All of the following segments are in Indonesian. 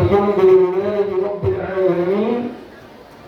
الحمد لله رب العالمين،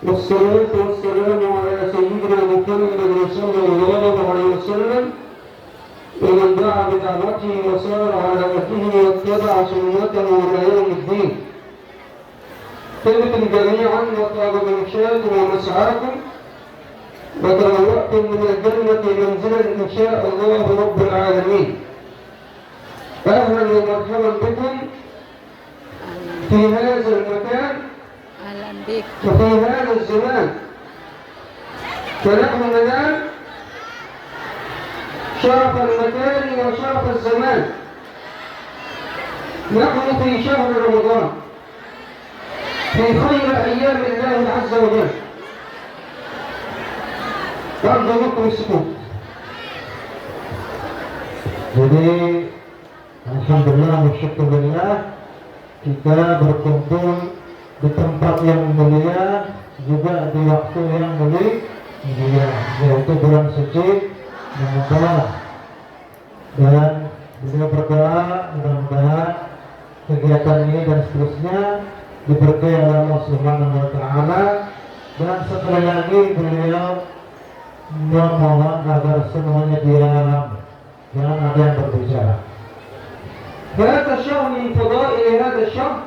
والصلاة والسلام على سيدنا محمد صلى الله عليه وسلم ومن دعا بدعوته وسار على نهجه واتبع سنته إلى يوم الدين. طبتم جميعا وطاب ممشاكم ومسعاكم وتبوأتم من الجنة منزلا إن شاء الله رب العالمين. أهلا ومرحبا بكم في هذا المكان وفي هذا الزمان. فنحن ننال شرف المكان وشرف الزمان. نحن في شهر رمضان في خير أيام الله عز وجل. أرجو منكم السكوت. Jadi alhamdulillah wa syukurillah, kita berkumpul di tempat yang mulia, juga di waktu yang mulia, yaitu bulan suci Ramadan. Dan beliau berdoa mudah-mudahan kegiatan ini dan seterusnya diberkahi oleh Allah Subhanahu wa taala. Dan sekali lagi beliau memohon agar semuanya diam, jangan ada yang berbicara. هذا الشهر من فضائل هذا الشهر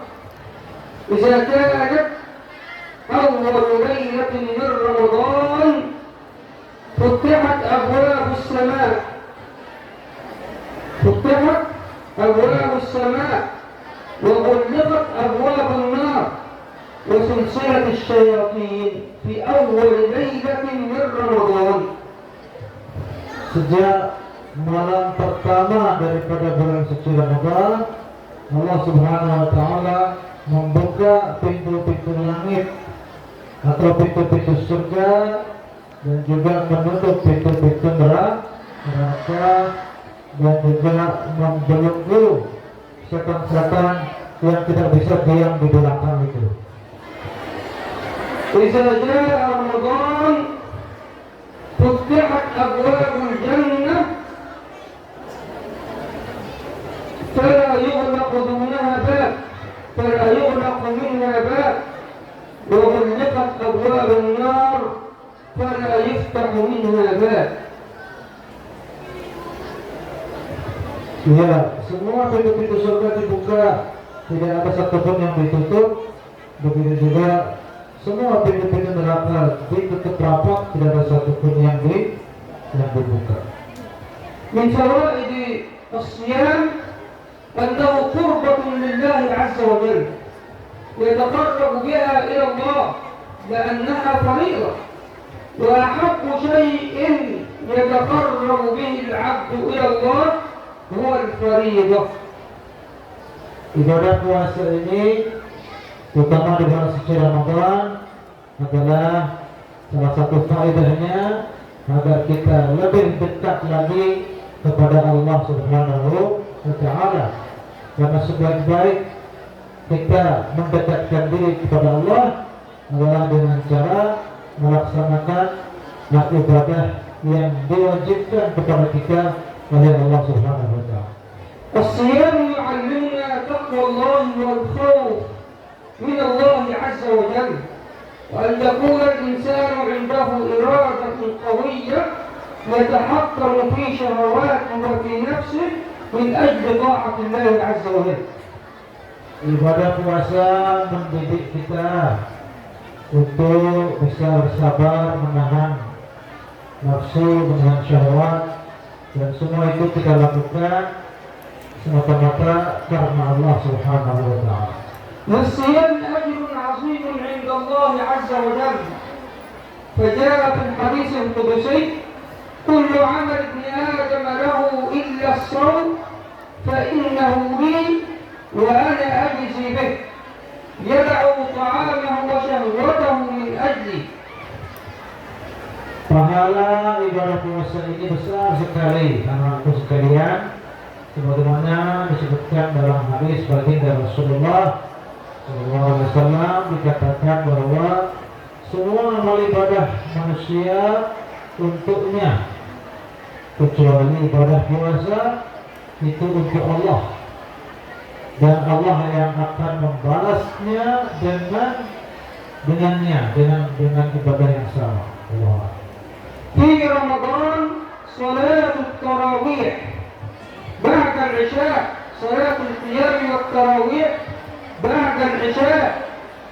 إذا كانت أول ليلة من رمضان فتحت أبواب السماء، فتحت أبواب السماء وغلقت أبواب النار وسلسلة الشياطين في أول ليلة من رمضان. Sejak malam pertama daripada bulan suci Ramadan, Allah Subhanahu wa taala membuka pintu-pintu langit atau pintu-pintu surga, dan juga menutup pintu-pintu neraka, dan juga membelenggu setan-setan yang tidak bisa diam di belakang itu. إذا جاء رمضان فتحت أبواب الجنة فلا يغلق دونها باب، فلا يغلق منها باب، وغلقت أبواب النار فلا يفتح منها باب. Ya, semua pintu-pintu surga dibuka, tidak ada satupun yang ditutup. Begitu juga semua pintu-pintu neraka ditutup rapat, tidak ada satupun yang dibuka. من فوائد الصيام أنه قربة لله عز وجل، يتقرب بها إلى الله لأنها فريضة، وأحب شيء يتقرب به العبد إلى الله هو الفريضة. Ibadah puasa ini, terutama di bulan suci Ramadan, adalah salah satu faedahnya agar kita lebih dekat lagi kepada Allah Subhanahu wa taala. Karena sebaik-baik kita mendekatkan diri kepada Allah adalah dengan cara melaksanakan ibadah yang diwajibkan kepada kita oleh Allah Subhanahu wa taala. الصيام يعلمنا تقوى الله والخوف من الله عز وجل، وأن يكون الإنسان عنده إرادة قوية يتحكم في شهواته وفي نفسه من أجل طاعة الله عز وجل. Ibadah puasa mendidik kita untuk bisa bersabar, menahan nafsu, menahan syahwat, dan semua itu kita lakukan semata-mata karena Allah Subhanahu wa taala. للصيام أجر عظيم عند الله عز وجل، فجاء في الحديث القدسي: كل عمل ابن آدم له إلا الصوم فإنه لي وأنا أجزي به، يدع طعامه وشهوته من أجلي. Pahala ibadah puasa ini besar sekali, anak-anakku sekalian, sebagaimana disebutkan dalam hadis baginda Rasulullah SAW, dikatakan bahwa semua amal ibadah manusia untuknya, kecuali ibadah puasa itu untuk Allah. dan Allah yang akan membalasnya dengan ibadah yang sama. Allah. في رمضان صلاة التراويح بعد العشاء، صلاة القيام والتراويح بعد العشاء،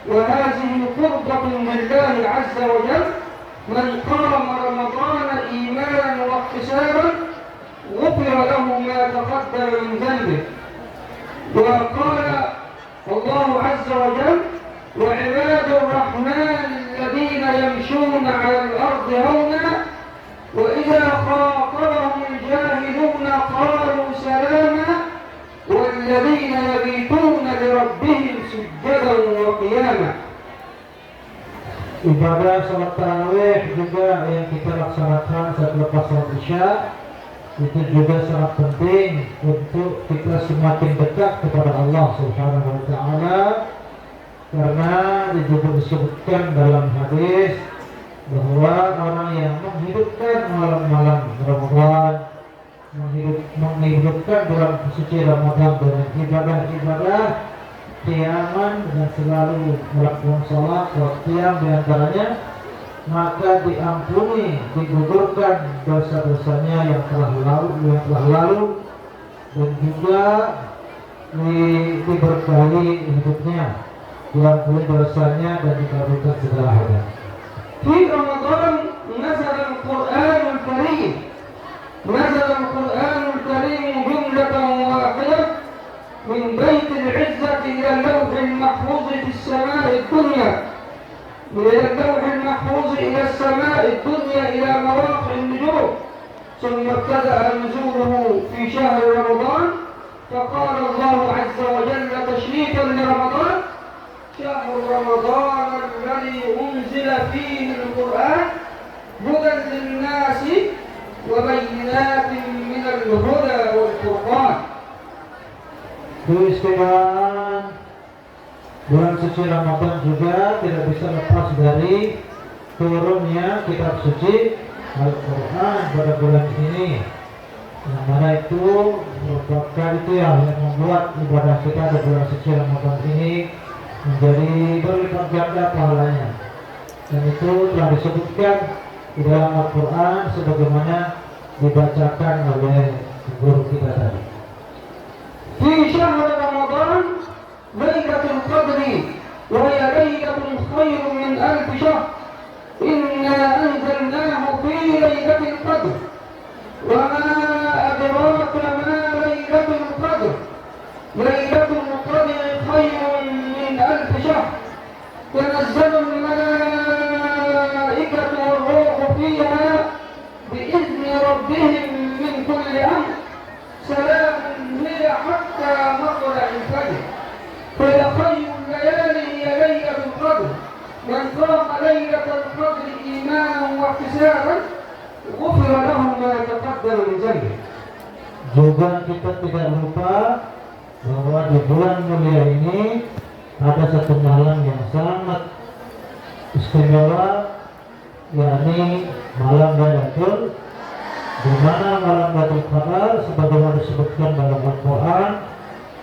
وهذه قربة لله عز وجل. من قام رمضان إيمانا واحتسابا غفر له ما تقدم من ذنبه. وقال الله عز وجل: وعباد الرحمن الذين يمشون على الأرض هونا وإذا خاطبهم الجاهلون قالوا سلاما والذين يبيتون لربهم سجدا وقياما. Ibadah salat tarawih juga yang kita laksanakan saat lepas salat isya itu juga sangat penting untuk kita semakin dekat kepada Allah Subhanahu wa taala, karena disebutkan dalam hadis bahwa orang yang menghidupkan malam-malam Ramadan, menghidupkan bulan suci Ramadan dengan ibadah-ibadah qiyaman dan selalu melakukan salat qiyam di antaranya, maka diampuni, digugurkan dosa-dosanya yang telah lalu dan juga diberkahi hidupnya, diampuni dosanya dan dikabulkan segala hal. في رمضان نزل القرآن الكريم، نزل القرآن الكريم جملة واحدة من بيت العزة إلى اللوح المحفوظ في السماء الدنيا، من اللوح المحفوظ إلى السماء الدنيا إلى مواقع النجوم، ثم ابتدأ نزوله في شهر رمضان، فقال الله عز وجل تشريفا لرمضان: شهر رمضان الذي أنزل فيه القرآن هدى للناس وبينات من الهدى والفرقان. Keistimewaan bulan suci Ramadan juga tidak bisa lepas dari turunnya kitab suci Al-Quran pada bulan ini, yang mana itu merupakan itu yang membuat ibadah kita di bulan suci Ramadan ini menjadi berlipat ganda pahalanya, dan itu telah disebutkan di dalam Al-Quran sebagaimana dibacakan oleh guru kita tadi. في شهر رمضان ليلة القدر وهي ليلة خير من 1000 شهر، إنا أنزلناه في ليلة القدر وما أدراك ما ليلة القدر، ليلة القدر خير من 1000 شهر، تنزل الملائكة والروح فيها بإذن ربهم من كل أمر، سلام هي حتى مطلع الفجر، فهي خير الليالي هي ليلة القدر، من قام ليلة القدر إيمانا واحتسابا غفر له ما تقدم من ذنبه. Juga kita tidak lupa bahwa di bulan mulia ini ada satu malam yang sangat istimewa, yakni malam Lailatul, di mana malam Lailatul Qadar sebagaimana disebutkan dalam Al-Quran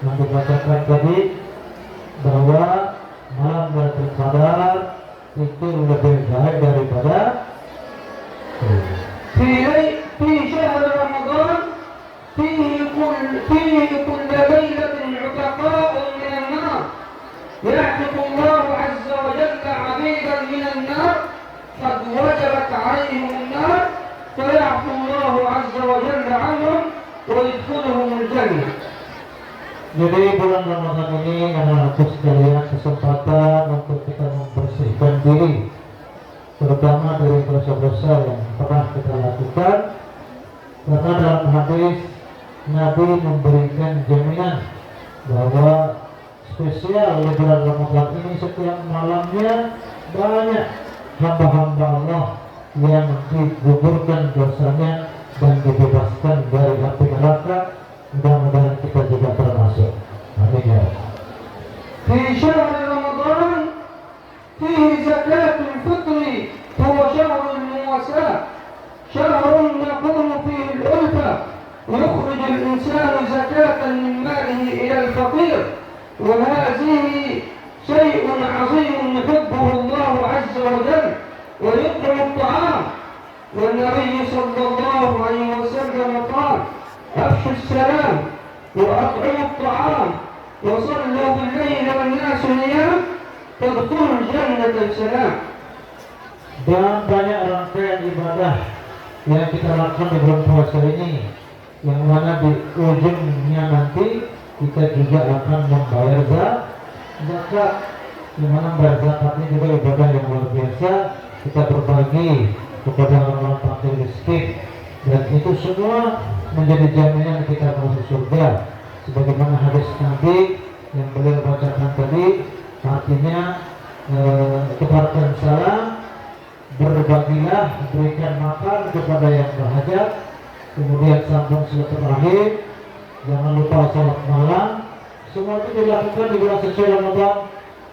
yang dibacakan tadi, bahwa malam Lailatul Qadar itu lebih baik daripada في شهر رمضان فيه كل ليلة عتقاء من النار، يعتق الله عز وجل عبيدا من النار قد وجبت عليهم النار، فيعفو الله عز وجل عنهم ويدخلهم الجنة. Jadi bulan Ramadan ini anak-anakku sekalian kesempatan untuk kita membersihkan diri, terutama dari dosa-dosa yang pernah kita lakukan, karena dalam hadis Nabi memberikan jaminan bahwa spesial di bulan Ramadan ini setiap malamnya banyak hamba-hamba Allah yang digugurkan dosanya dan dibebaskan dari api neraka. Mudah-mudahan kita juga termasuk. Amin ya. في شهر رمضان فيه زكاة الفطر، هو شهر المواساة، شهر يكون فيه الألفة، يخرج الإنسان زكاة من ماله إلى الفقير وهذه شيء عظيم يحبه الله عز وجل ويطعم الطعام. والنبي صلى الله عليه وسلم قال: أفشوا السلام وأطعموا الطعام وصلوا بالليل والناس نيام تدخلوا الجنة بسلام. Dan banyak rangkaian ibadah yang kita lakukan di bulan puasa ini, yang mana di ujungnya nanti kita juga akan membayar zakat. Di mana membayar zakat ini juga ibadah yang luar biasa. Kita berbagi kepada orang-orang fakir miskin, dan itu semua menjadi jaminan kita masuk surga. Sebagaimana hadis Nabi yang beliau bacakan tadi, artinya kepada salam, berbagilah, berikan makan kepada yang berhajat, kemudian sambung silaturahim, jangan lupa salat malam. Semua itu dilakukan di bulan suci Ramadan,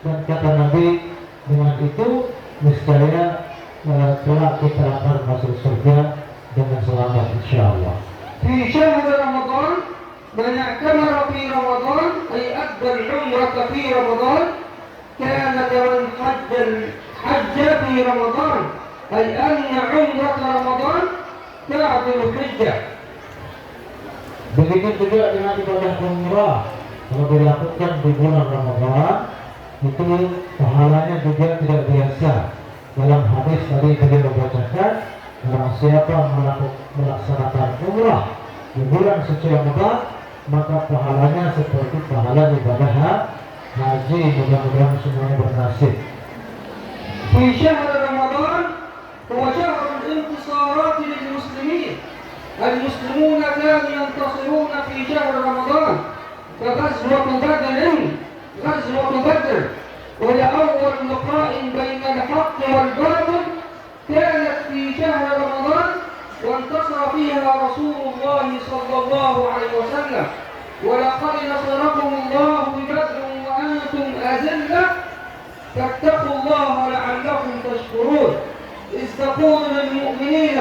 dan kata Nabi, dengan itu niscaya telah kita akan masuk surga dengan selamat insyaallah. في شهر رمضان من اعتمر في رمضان أي أدى العمرة في رمضان كان كمن حج في رمضان، أي أن عمرة رمضان تعدل الحجة. Begitu juga dengan ibadah umrah, kalau dilakukan di bulan Ramadan, itu pahalanya juga tidak biasa. Dalam hadis tadi beliau bacakan, barang siapa melaksanakan umrah di bulan suci Ramadan, maka pahalanya seperti pahala ibadah haji. Mudah-mudahan semuanya bernasib. في شهر رمضان هو شهر الانتصارات للمسلمين. المسلمون كانوا ينتصرون في شهر رمضان كغزوة بدر، ولأول لقاء بين الحق والباطل كانت في شهر رمضان، وانتصر فيها رسول الله صلى الله عليه وسلم. ولقد نصركم الله ببدر وأنتم أذلة فاتقوا الله لعلكم تشكرون. إذ تقول للمؤمنين: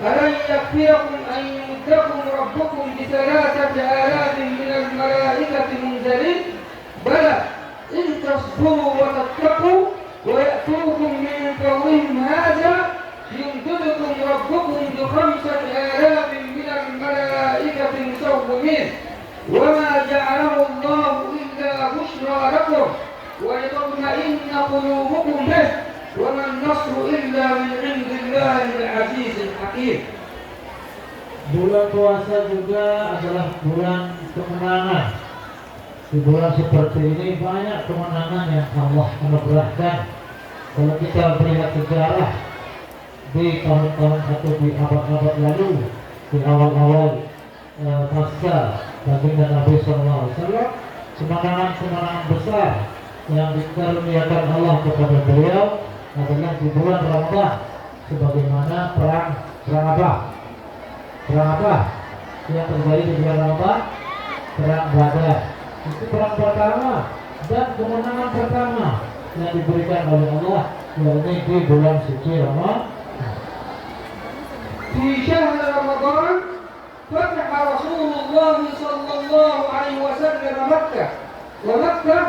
ألن يكفيكم أن يمدكم ربكم ب3,000 من الملائكة منزلين؟ بلى إن تصبروا وتتقوا ويأتوكم من فورهم هذا يمددكم ربكم ب5,000 من الملائكة مسومين. وما جعله الله إلا بشرى لكم ولتطمئن قلوبكم به وما النصر إلا من عند الله العزيز الحكيم. Bulan puasa juga adalah bulan kemenangan. Di bulan seperti ini banyak kemenangan yang Allah anugerahkan. Kalau kita melihat sejarah di tahun-tahun atau di abad-abad lalu, di awal-awal masa baginda Nabi SAW, kemenangan-kemenangan besar yang dikaruniakan Allah kepada beliau adalah di bulan Ramadan. Sebagaimana perang apa yang terjadi di bulan Ramadan? Perang Badar. Itu perang pertama dan kemenangan pertama yang diberikan oleh Allah, yakni di bulan suci Ramadan. في شهر رمضان فتح رسول الله صلى الله عليه وسلم مكة، ومكة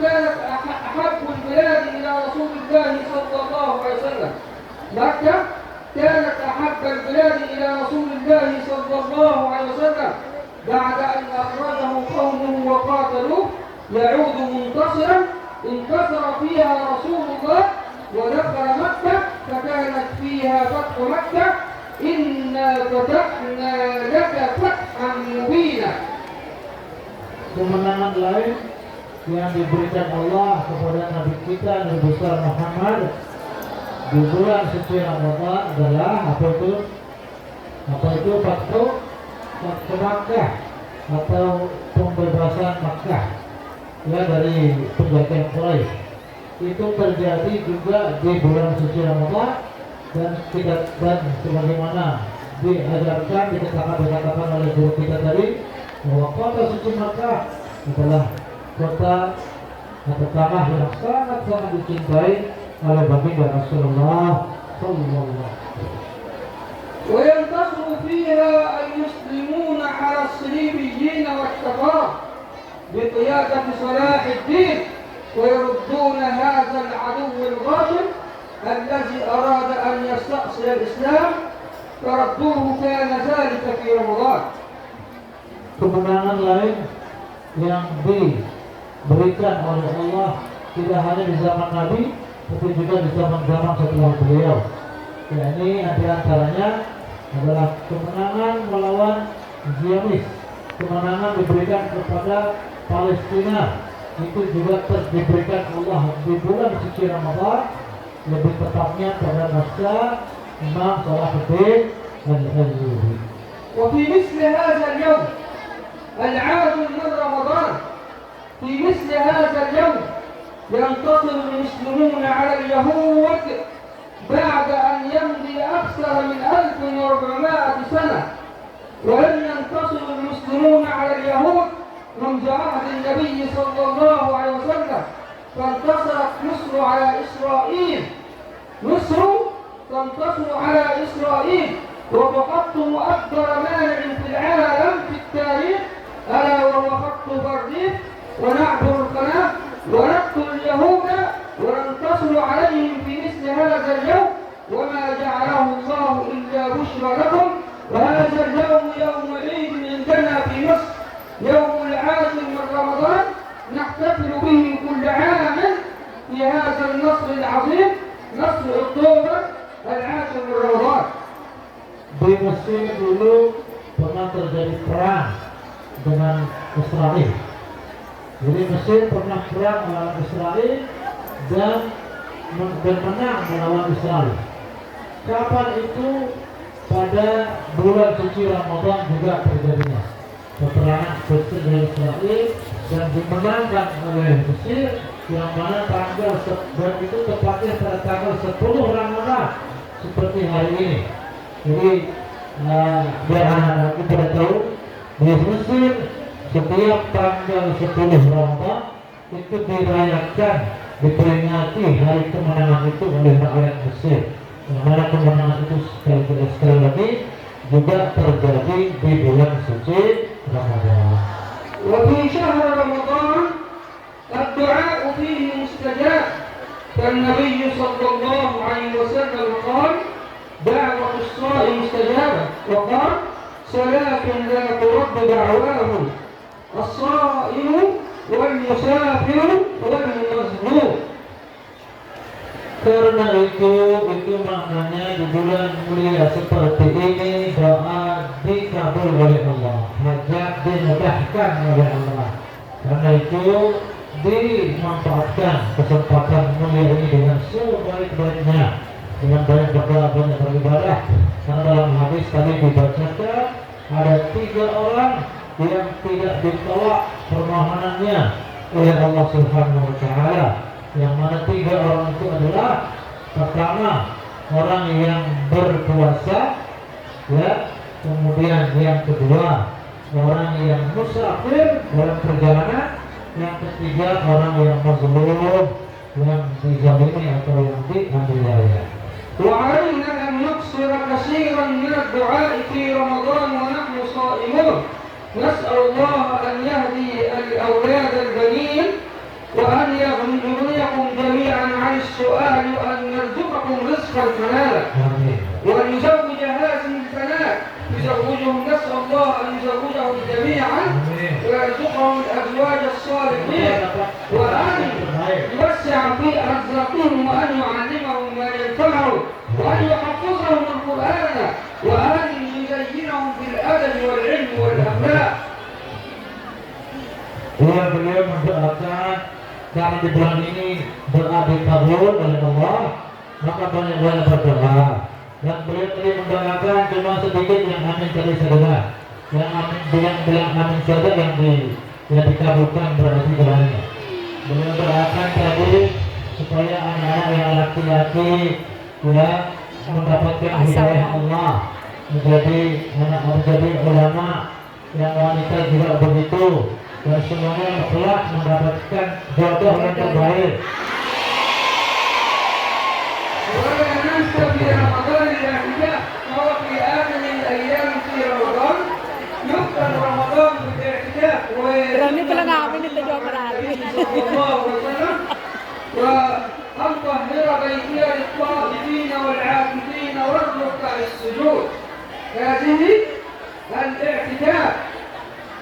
كانت أحب البلاد إلى رسول الله صلى الله عليه وسلم. مكة كانت أحب البلاد إلى رسول الله صلى الله عليه وسلم بعد أن أخرجه قومه وقاتلوه يعود منتصرا. انتصر فيها رسول الله ودخل مكة فكانت فيها فتح مكة. إنا فتحنا لك فتحا مبينا. Kemenangan lain yang diberikan Allah kepada Nabi kita Nabi besar Muhammad di bulan suci Ramadan adalah apa itu Fathu Makkah atau pembebasan Makkah ya dari penjajahan Quraisy. Itu terjadi juga di bulan suci Ramadan, dan sebagaimana diajarkan dikatakan oleh guru kita tadi bahwa kota suci Makkah adalah kota atau tanah yang sangat dicintai oleh baginda Rasulullah sallallahu alaihi wasallam. وينتصر فيها المسلمون على الصليبيين والكفار بقيادة صلاح الدين ويردون هذا العدو الغاشم الذي أراد أن يستأصل الإسلام فردوه كان ذلك في رمضان. Kemenangan lain yang diberikan oleh Allah tidak hanya di zaman Nabi, tapi juga di zaman-zaman setelah beliau. Ini antaranya adalah kemenangan melawan Zionis, kemenangan diberikan kepada Palestina, itu juga diberikan Allah di bulan suci Ramadan, lebih tepatnya pada masa Imam Salahuddin Al-Ayyubi. وفي مثل هذا اليوم العاشر من رمضان في مثل هذا اليوم ينتصر المسلمون على اليهود بعد أن يمضي أكثر من 1400 سنة، ولم ينتصر المسلمون على اليهود منذ عهد النبي صلى الله عليه وسلم، فانتصرت مصر على إسرائيل. مصر تنتصر على إسرائيل وتحطم أكبر مانع في العالم في التاريخ، ألا وهو خط بارليف، ونعبر القناة ونقتل اليهود وننتصر عليهم في مثل هذا اليوم، وما جعله الله إلا بشرى لكم. وهذا اليوم يوم عيد عندنا في مصر، يوم العاشر من رمضان نحتفل به كل عام في هذا النصر العظيم، نصر أكتوبر العاشر من رمضان. Di Mesir dulu pernah terjadi perang dengan Israel. Jadi Mesir pernah perang melawan Israel dan menang melawan Israel. Kapan itu? Pada bulan suci Ramadan juga terjadinya peperangan Mesir dengan Israel dan dimenangkan oleh Mesir, yang mana tanggal dan itu tepatnya pada tanggal 10 Ramadan seperti hari ini. Jadi biar anak-anak kita tahu, di Mesir setiap tanggal 10 Ramadan itu dirayakan, diperingati hari kemenangan itu oleh rakyat Mesir. Yang mana kemenangan itu sekali lagi juga terjadi di bulan suci Ramadan. وفي شهر رمضان الدعاء فيه مستجاب، فالنبي صلى الله عليه وسلم قال: دعوة الصائم مستجابة، وقال: ثلاث لا ترد دعواهم الصائم والمسافر والمظلوم. Karena itu maknanya di bulan mulia seperti ini doa dikabul oleh Allah, hajat dimudahkan oleh Allah. Karena itu dimanfaatkan kesempatan mulia ini dengan sebaik-baiknya, dengan banyak berdoa, banyak beribadah. Karena dalam hadis tadi dibacakan ada 3 orang yang tidak ditolak permohonannya oleh Allah Subhanahu wa Ta'ala. Yang mana 3 orang itu adalah: pertama, orang yang berpuasa, ya, kemudian yang kedua, orang yang musafir dalam perjalanan, yang ketiga, orang yang mazlum, yang dizalimi atau yang dianiaya. وعلينا أن نكثر كثيرا من الدعاء في رمضان ونحن صائمون، نسأل الله أن يهدي الأولاد البنين، وأن يغنيكم جميعا عن السؤال، وأن يرزقكم رزقا حلالا، وأن يزوج هذه البنات، يزوجهم، نسأل الله أن يزوجهم جميعا ويرزقهم الأزواج الصالحين، وأن يوسع في أرزاقهم، وأن يعلمهم ما ينفعهم، وأن يحفظهم القرآن، وأن يزينهم بالأدب والعلم والأخلاق. Beliau mendoakan karena di bulan ini doa dikabul oleh Allah, maka banyak berdoa. Dan beliau tadi mendoakan cuma sedikit yang amin tadi saudara, yang amin bilang amin saja yang dikabulkan berarti doanya. Beliau doakan tadi supaya anak-anak yang laki-laki ya mendapatkan hidayah Allah, menjadi ulama, yang wanita juga begitu, dan semuanya kelak mendapatkan jodoh yang terbaik. ولا ننسى في رمضان الاعتكاف، وهو في آخر الأيام في رمضان يختم رمضان بالاعتكاف، Berani pala namin ito dua marami. صلى الله عليه وسلم وأن طهر بيتي للطائفين والعاكفين والركع السجود. هذه الاعتكاف.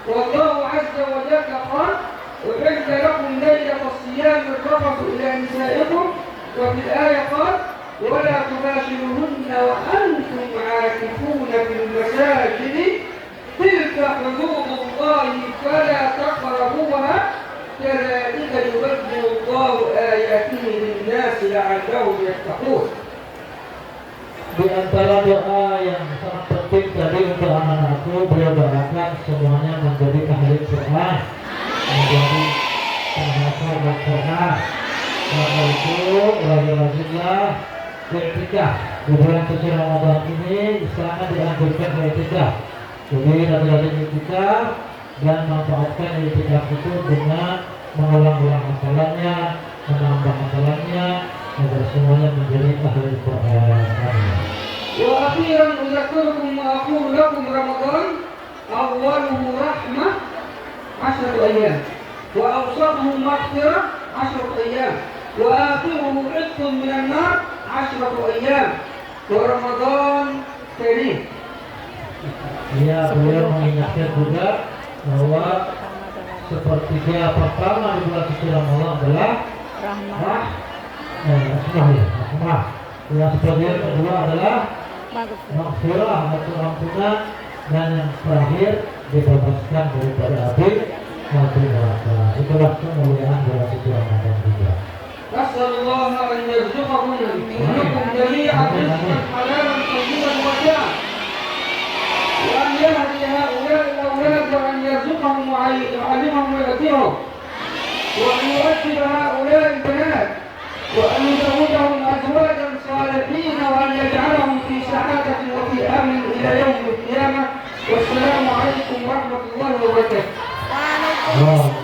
والله عز وجل قال: أحل لكم ليلة الصيام الرفث إلى نسائكم. وفي الآية قال: ولا تباشروهن وأنتم عاكفون في المساجد تلك حدود الله فلا تقربوها كذلك يبين الله آياته للناس لعلهم يتقون. Di antara doa yang sangat penting tadi untuk anak-anakku, beliau doakan semuanya menjadi ahli Quran, menjadi penghafal Al-Quran. Karena itu rajin-rajinlah beriktikaf di bulan suci Ramadan ini. Sangat dianjurkan beriktikaf. Jadi rajin-rajin beriktikaf dan manfaatkan beriktikaf itu dengan mengulang-ulang hafalannya, menambah hafalannya, agar semuanya menjadi ahli Quran. وأخيرا أذكركم وأقول لكم: رمضان أوله رحمة 10 أيام، وأوسطه مغفرة 10 أيام، وآخره عتق من النار 10 أيام، ورمضان كريم. Ya, beliau mengingatkan juga bahwa sepertiga pertama di bulan suci Ramadan adalah Rahmat. rahmah. Yang sebagian kedua adalah Bagus. maghfirah atau ampunan, dan yang terakhir dibebaskan daripada api neraka. Itulah kemuliaan bulan suci Ramadan juga. أسأل الله أن يرزقكم منكم جميعا رزقا حلالا طيبا واسعا، وأن يهدي هؤلاء الأولاد، وأن يرزقهم ويعلمهم ويهديهم، وأن يؤدب هؤلاء البنات، وأن يزوجهم أزواجا صالحين، وأن يجعلهم في سعادة وفي أمن إلى يوم القيامة. والسلام عليكم ورحمة الله وبركاته. Waalaikumsalam.